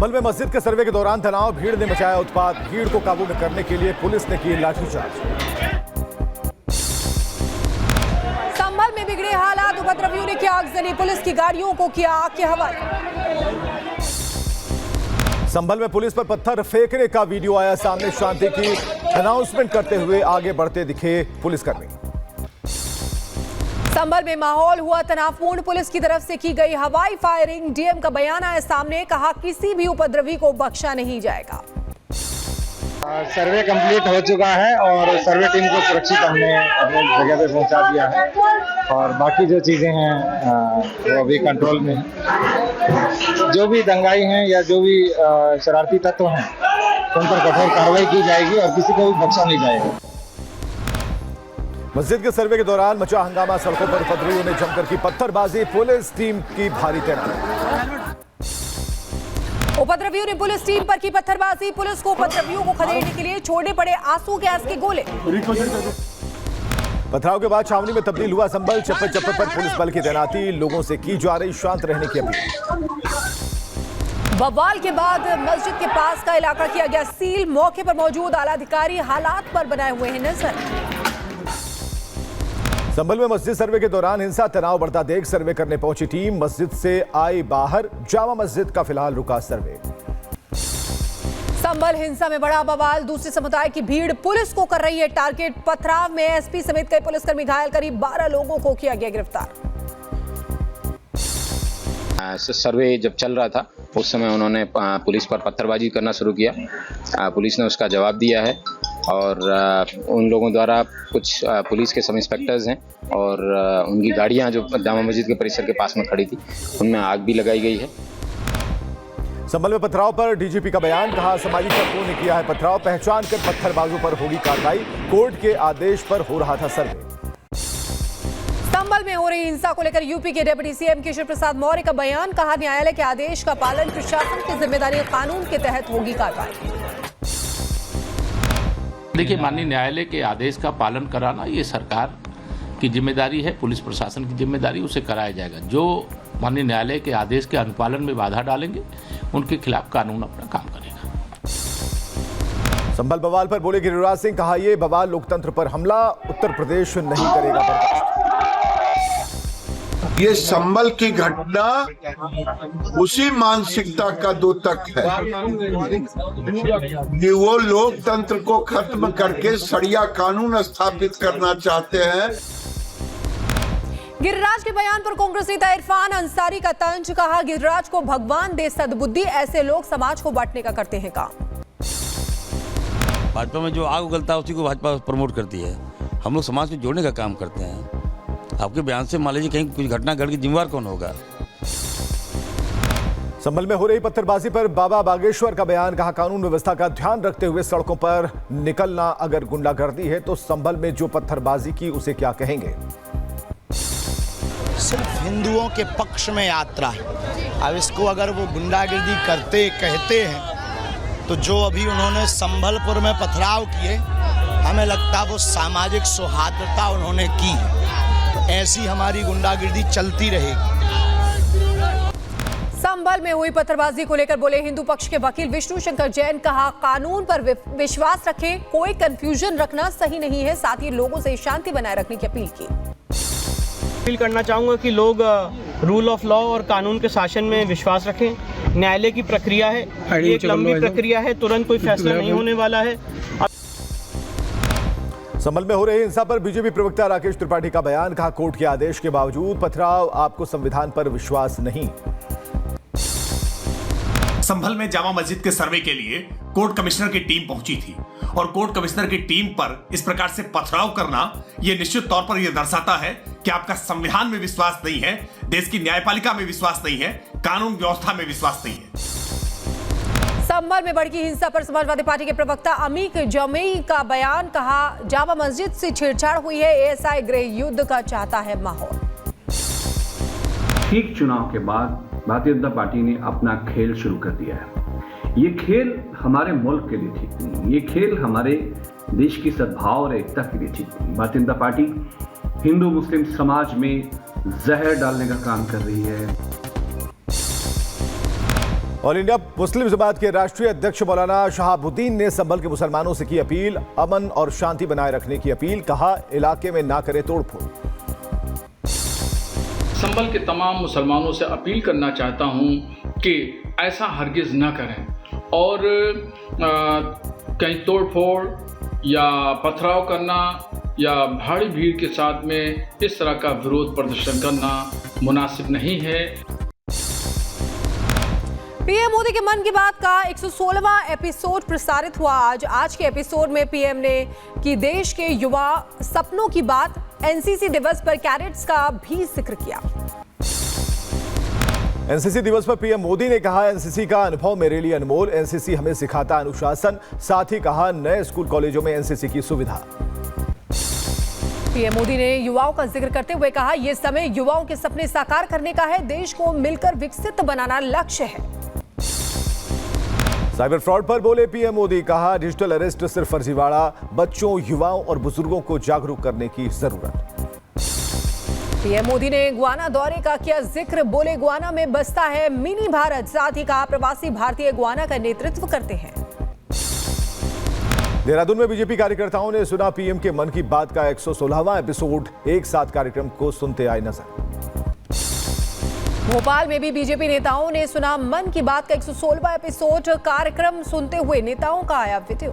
संभल में मस्जिद के सर्वे के दौरान तनाव, भीड़ ने मचाया उत्पात। भीड़ को काबू में करने के लिए पुलिस ने की लाठीचार्ज। संभल में बिगड़े हालात, उपद्रवियों ने किया आगजनी, पुलिस की गाड़ियों को किया आग के हवाले। संभल में पुलिस पर पत्थर फेंकने का वीडियो आया सामने। शांति की अनाउंसमेंट करते हुए आगे बढ़ते दिखे पुलिसकर्मी। संभल में माहौल हुआ तनावपूर्ण, पुलिस की तरफ से की गई हवाई फायरिंग। डीएम का बयान आया सामने, कहा किसी भी उपद्रवी को बख्शा नहीं जाएगा। सर्वे कंप्लीट हो चुका है और सर्वे टीम को सुरक्षित हमने अपनी जगह पे पहुंचा दिया है और बाकी जो चीजें हैं वो अभी कंट्रोल में है। जो भी दंगाई हैं या जो भी शरारती तत्व हैं उन पर कठोर कार्रवाई की जाएगी और किसी को भी बख्शा नहीं जाएगा। मस्जिद के सर्वे के दौरान मचा हंगामा, सड़कों पर उपद्रवियों ने जमकर की पत्थरबाजी, पुलिस टीम की भारी तैनाती। उपद्रवियों ने पुलिस टीम पर की पत्थरबाजी, पुलिस को उपद्रवियों को खदेड़ने के लिए छोड़ने पड़े आंसू गैस के गोले। पथराव के बाद छावनी में तब्दील हुआ संभल, चप्पे चप्पे पर पुलिस बल की तैनाती, लोगों से की जा रही शांत रहने की अपील। बवाल के बाद मस्जिद के पास का इलाका किया गया सील, मौके पर मौजूद आला अधिकारी हालात पर बनाए हुए हैं नजर। संभल में मस्जिद सर्वे के दौरान हिंसा, तनाव बढ़ता देख सर्वे करने पहुंची टीम मस्जिद से आई बाहर। जामा मस्जिद का फिलहाल रुका सर्वे। संभल हिंसा में बड़ा बवाल, दूसरे समुदाय की भीड़ पुलिस को कर रही है टारगेट। पथराव में एसपी समेत कई पुलिसकर्मी घायल, करीब 12 लोगों को किया गया गिरफ्तार। सर्वे जब चल रहा था उस समय उन्होंने पुलिस पर पत्थरबाजी करना शुरू किया। पुलिस ने उसका जवाब दिया है और उन लोगों द्वारा कुछ पुलिस के सब इंस्पेक्टर्स हैं और उनकी गाड़ियां जो जामा मस्जिद के परिसर के पास में खड़ी थी उनमें आग भी लगाई गई है। संभल में पथराव पर डीजीपी का बयान, कहा सामाजिक तत्वों ने किया है पथराव, पहचान कर पत्थरबाजों पर होगी कार्रवाई। कोर्ट के आदेश पर हो रहा था सर्वे। संभल में हो रही हिंसा को लेकर यूपी के डिप्टी सीएम केशव प्रसाद मौर्य का बयान, कहा न्यायालय के आदेश का पालन प्रशासन की जिम्मेदारी, कानून के तहत होगी कार्रवाई। देखिए, माननीय न्यायालय के आदेश का पालन कराना ये सरकार की जिम्मेदारी है, पुलिस प्रशासन की जिम्मेदारी, उसे कराया जाएगा। जो माननीय न्यायालय के आदेश के अनुपालन में बाधा डालेंगे उनके खिलाफ कानून अपना काम करेगा। संभल बवाल पर बोले गिरिराज सिंह, कहा यह बवाल लोकतंत्र पर हमला, उत्तर प्रदेश नहीं करेगा बर्दाश्त। ये संभल की घटना उसी मानसिकता का द्योतक है कि वो लोकतंत्र को खत्म करके सरिया कानून स्थापित करना चाहते हैं। गिरिराज के बयान पर कांग्रेस नेता इरफान अंसारी का तंज, कहा गिरिराज को भगवान दे सद्बुद्धि, ऐसे लोग समाज को बांटने का करते हैं काम। भाजपा में जो आग उगलता है उसी को भाजपा प्रमोट करती है। हम लोग समाज को जोड़ने का काम करते हैं। आपके बयान से मान लीजिए कहीं कुछ घटना घट के जिम्मेवार कौन होगा। संभल में हो रही पत्थरबाजी पर बाबा बागेश्वर का बयान, कहा कानून व्यवस्था का ध्यान रखते हुए सड़कों पर निकलना, अगर गुंडागर्दी है तो संभल में जो पत्थरबाजी की उसे क्या कहेंगे। सिर्फ हिंदुओं के पक्ष में यात्रा है। अब इसको अगर वो गुंडागर्दी करते कहते हैं तो जो अभी उन्होंने संभलपुर में पथराव किए, हमें लगता वो सामाजिक सौहार्दता उन्होंने की, तो ऐसी हमारी गुंडागर्दी चलती रहेगी। संभल में हुई पत्थरबाजी को लेकर बोले हिंदू पक्ष के वकील विष्णु शंकर जैन, कहा कानून पर विश्वास रखें, कोई कंफ्यूजन रखना सही नहीं है। साथ ही लोगों से शांति बनाए रखने की अपील की। अपील करना चाहूँगा कि लोग रूल ऑफ लॉ और कानून के शासन में विश्वास रखें। न्यायालय की प्रक्रिया है, एक लंबी प्रक्रिया है, तुरंत कोई फैसला नहीं होने वाला है। संभल में हो रही हिंसा पर बीजेपी प्रवक्ता राकेश त्रिपाठी का बयान, कहा कोर्ट के आदेश के बावजूद पथराव, आपको संविधान पर विश्वास नहीं। संभल में जामा मस्जिद के सर्वे के लिए कोर्ट कमिश्नर की टीम पहुंची थी और कोर्ट कमिश्नर की टीम पर इस प्रकार से पथराव करना यह निश्चित तौर पर यह दर्शाता है कि आपका संविधान में विश्वास नहीं है, देश की न्यायपालिका में विश्वास नहीं है, कानून व्यवस्था में विश्वास नहीं है। संभल में भड़की हिंसा पर समाजवादी पार्टी के प्रवक्ता अमीक जमेई का बयान, कहा जामा मस्जिद से छेड़छाड़ हुई है, एएसआई गृह युद्ध का चाहता है माहौल। ठीक चुनाव के बाद भारतीय जनता पार्टी ने अपना खेल शुरू कर दिया है। ये खेल हमारे मुल्क के लिए ठीक नहीं, ये खेल हमारे देश की सद्भाव और एकता के लिए ठीक नहीं। भारतीय जनता पार्टी हिंदू मुस्लिम समाज में जहर डालने का काम कर रही है। ऑल इंडिया मुस्लिम जमात के राष्ट्रीय अध्यक्ष मौलाना शहाबुद्दीन ने संभल के मुसलमानों से की अपील, अमन और शांति बनाए रखने की अपील। कहा, इलाके में ना करे तोड़फोड़। संभल के तमाम मुसलमानों से अपील करना चाहता हूं कि ऐसा हरगिज न करें और कहीं तोड़फोड़ या पथराव करना या भारी भीड़ के साथ में इस तरह का विरोध प्रदर्शन करना मुनासिब नहीं है। पीएम मोदी के मन की बात का 116वां एपिसोड प्रसारित हुआ आज के एपिसोड में पीएम ने की देश के युवा सपनों की बात। एनसीसी दिवस पर कैडेट्स का भी जिक्र किया। एनसीसी दिवस पर पीएम मोदी ने कहा, एनसीसी का अनुभव मेरे लिए अनमोल। एनसीसी हमें सिखाता अनुशासन। साथ ही कहा, नए स्कूल कॉलेजों में एनसीसी की सुविधा। पीएम मोदी ने युवाओं का जिक्र करते हुए कहा, यह समय युवाओं के सपने साकार करने का है। देश को मिलकर विकसित बनाना लक्ष्य है। साइबर फ्रॉड पर बोले पीएम मोदी। कहा, डिजिटल अरेस्ट सिर्फ फर्जीवाड़ा। बच्चों, युवाओं और बुजुर्गों को जागरूक करने की जरूरत। पीएम मोदी ने गुआना दौरे का किया जिक्र। बोले, गुआना में बसता है मिनी भारत। साथ ही कहा, प्रवासी भारतीय गुआना का नेतृत्व करते हैं। देहरादून में बीजेपी कार्यकर्ताओं ने सुना पीएम के मन की बात का 116वां एपिसोड। एक साथ कार्यक्रम को सुनते आए नजर। भोपाल में भी बीजेपी नेताओं ने सुना मन की बात का 116वां एपिसोड। कार्यक्रम सुनते हुए नेताओं का आया वीडियो।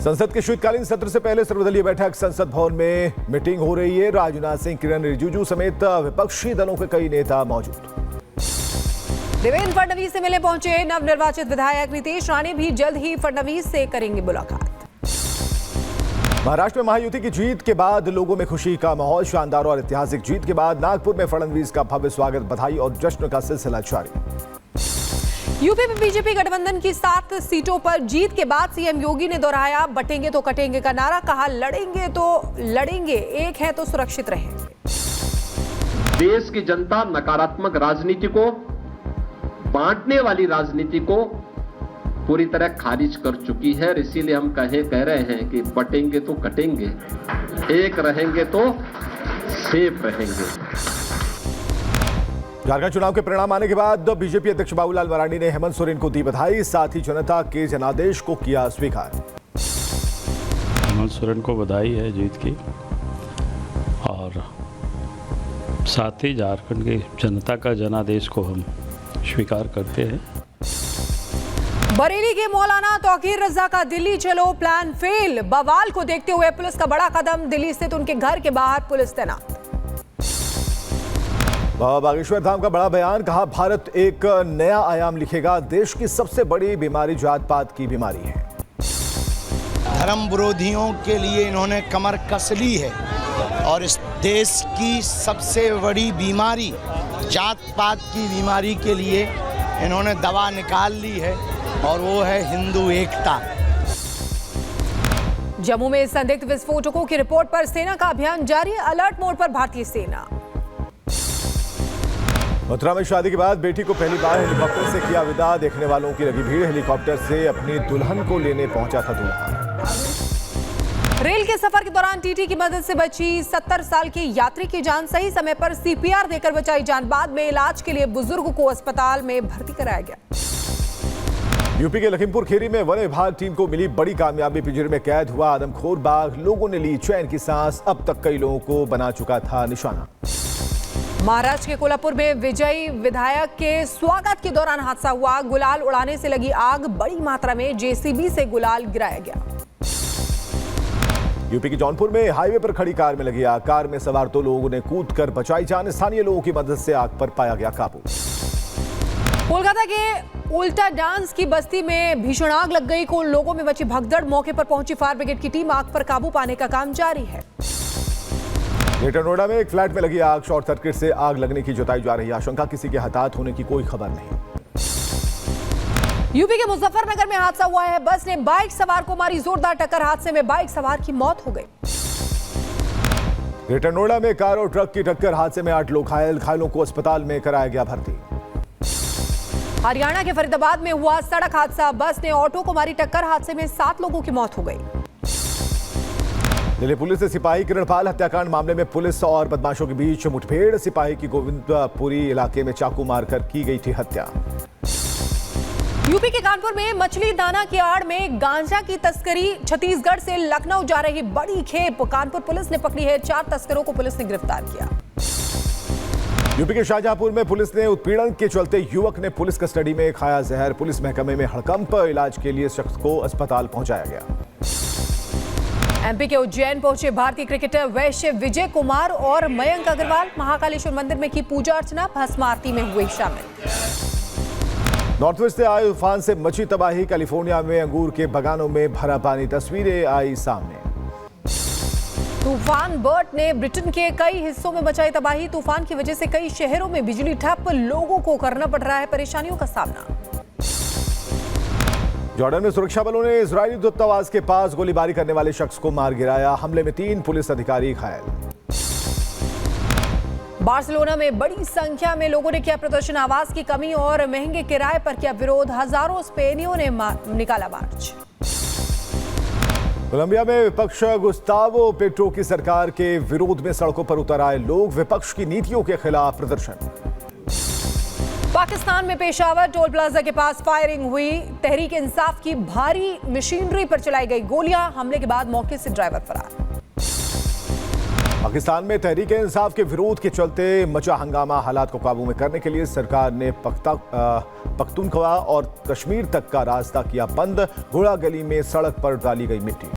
संसद के शीतकालीन सत्र से पहले सर्वदलीय बैठक संसद भवन में मीटिंग हो रही है। राजनाथ सिंह, किरण रिजिजू समेत विपक्षी दलों के कई नेता मौजूद। देवेंद्र फडणवीस से मिलने पहुंचे नवनिर्वाचित विधायक नीतीश राणे भी जल्द ही फडणवीस से करेंगे मुलाकात। महाराष्ट्र में महायुति की जीत के बाद लोगों में खुशी का माहौल। शानदार और ऐतिहासिक जीत के बाद नागपुर में फडणवीस का भव्य स्वागत, बधाई और जश्न का सिलसिला जारी। यूपी में बीजेपी गठबंधन की 7 सीटों पर जीत के बाद सीएम योगी ने दोहराया बटेंगे तो कटेंगे का नारा। कहा, लड़ेंगे तो लड़ेंगे, एक है तो सुरक्षित रहेंगे। देश की जनता नकारात्मक राजनीति को, बांटने वाली राजनीति को पूरी तरह खारिज कर चुकी है। इसीलिए हम कह रहे हैं कि बटेंगे तो कटेंगे, एक रहेंगे तो सेफ रहेंगे। झारखंड चुनाव के परिणाम आने के बाद बीजेपी अध्यक्ष बाबूलाल मरांडी ने हेमंत सोरेन को दी बधाई। साथ ही जनता के जनादेश को किया स्वीकार। हेमंत सोरेन को बधाई है जीत की और साथ ही झारखंड की जनता का जनादेश को हम स्वीकार करते हैं। बरेली के मौलाना तौकीर रजा का दिल्ली चलो प्लान फेल। बवाल को देखते हुए पुलिस का बड़ा कदम। दिल्ली स्थित उनके घर के बाहर पुलिस तैनात। बाबा बागेश्वर धाम का बड़ा बयान। कहा, भारत एक नया आयाम लिखेगा। देश की सबसे बड़ी बीमारी जात पात की बीमारी है। धर्म विरोधियों के लिए इन्होंने कमर कस ली है और इस देश की सबसे बड़ी बीमारी जात पात की बीमारी के लिए इन्होंने दवा निकाल ली है और वो है हिंदू एकता। जम्मू में संदिग्ध विस्फोटकों की रिपोर्ट पर सेना का अभियान जारी। अलर्ट मोड पर भारतीय सेना। मथुरा में शादी के बाद बेटी को पहली बार हेलीकॉप्टर से किया विदा। देखने वालों की लगी भीड़। हेलीकॉप्टर से अपनी दुल्हन को लेने पहुंचा था दूल्हा। रेल के सफर के दौरान टीटी की मदद से बची 70 साल की यात्री की जान। सही समय पर सीपीआर देकर बचाई जान। बाद में इलाज के लिए बुजुर्ग को अस्पताल में भर्ती कराया गया। यूपी के लखीमपुर खीरी में वन विभाग टीम को मिली बड़ी कामयाबी। पिंजरे में कैद हुआ आदमखोर बाघ। लोगों ने ली चैन की सांस। अब तक कई लोगों को बना चुका था निशाना। महाराष्ट्र के कोल्हापुर में विजयी विधायक के स्वागत के दौरान हादसा हुआ। गुलाल उड़ाने से लगी आग। बड़ी मात्रा में जेसीबी से गुलाल गिराया गया। यूपी के जौनपुर में हाईवे पर खड़ी कार में लगी आग। कार में सवार 2 लोगों ने कूदकर बचाई जान। स्थानीय लोगों की मदद से आग पर पाया गया काबू। कोलकाता के उल्टा डांस की बस्ती में भीषण आग लग गई। को लोगों में मची भगदड़। मौके पर पहुंची फायर ब्रिगेड की टीम। आग पर काबू पाने का काम जारी है। ग्रेटर नोएडा में एक फ्लैट में लगी आग। शॉर्ट सर्किट से आग लगने की जताई जा रही आशंका। किसी के हताहत होने की कोई खबर नहीं। यूपी के मुजफ्फरनगर में हादसा हुआ है। बस ने बाइक सवार को मारी जोरदार टक्कर। हादसे में बाइक सवार की मौत हो गई। ग्रेटर नोएडा में कार और ट्रक की टक्कर। हादसे में 8 लोग घायल। घायलों को अस्पताल में कराया गया भर्ती। हरियाणा के फरीदाबाद में हुआ सड़क हादसा। बस ने ऑटो को मारी टक्कर। हादसे में 7 लोगों की मौत हो गई। दिल्ली पुलिस ने सिपाही किरणपाल हत्याकांड मामले में पुलिस और बदमाशों के बीच मुठभेड़। सिपाही की गोविंदपुरी इलाके में चाकू मारकर की गई थी हत्या। यूपी के कानपुर में मछली दाना की आड़ में गांजा की तस्करी। छत्तीसगढ़ से लखनऊ जा रही बड़ी खेप। कानपुर पुलिस ने पकड़ी है। 4 तस्करों को पुलिस ने गिरफ्तार किया। यूपी के शाहजहांपुर में पुलिस ने उत्पीड़न के चलते युवक ने पुलिस कस्टडी में खाया जहर। पुलिस महकमे में हड़कंप। इलाज के लिए शख्स को अस्पताल पहुंचाया गया। एमपी के उज्जैन पहुंचे भारतीय क्रिकेटर वैश्य विजय कुमार और मयंक अग्रवाल। महाकालेश्वर मंदिर में की पूजा अर्चना। भस्म आरती में हुए शामिल। नॉर्थ वेस्ट से आए तूफान से मची तबाही। कैलिफोर्निया में अंगूर के बागानों में भरा पानी। तस्वीरें आई सामने। तूफान बर्ट ने ब्रिटेन के कई हिस्सों में मचाई तबाही। तूफान की वजह से कई शहरों में बिजली ठप। लोगों को करना पड़ रहा है परेशानियों का सामना। जॉर्डन में सुरक्षा बलों ने इजरायली दूतावास के पास गोलीबारी करने वाले शख्स को मार गिराया। हमले में 3 पुलिस अधिकारी घायल। बार्सिलोना में बड़ी संख्या में लोगों ने किया प्रदर्शन। आवास की कमी और महंगे किराए पर किया विरोध। हजारों स्पेनियों ने निकाला मार्च। कोलंबिया में विपक्ष गुस्तावो पेट्रो की सरकार के विरोध में सड़कों पर उतर आए लोग। विपक्ष की नीतियों के खिलाफ प्रदर्शन। पाकिस्तान में पेशावर टोल प्लाजा के पास फायरिंग हुई। तहरीक इंसाफ की भारी मशीनरी पर चलाई गई गोलियां। हमले के बाद मौके से ड्राइवर फरार। पाकिस्तान में तहरीक इंसाफ के विरोध के चलते मचा हंगामा। हालात को काबू में करने के लिए सरकार ने पख्तूनख्वा और कश्मीर तक का रास्ता किया बंद। घोड़ा गली में सड़क पर डाली गई मिट्टी।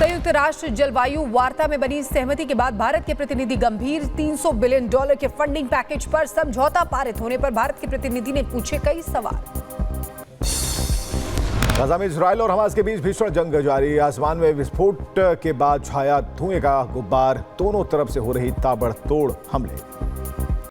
संयुक्त राष्ट्र जलवायु वार्ता में बनी सहमति के बाद भारत के प्रतिनिधि गंभीर। $300 बिलियन के फंडिंग पैकेज पर समझौता पारित होने पर भारत के प्रतिनिधि ने पूछे कई सवाल। गाजा में इजरायल और हमास के बीच भीषण जंग जारी। आसमान में विस्फोट के बाद छाया धुएं का गुब्बार। दोनों तरफ से हो रही ताबड़तोड़ हमले।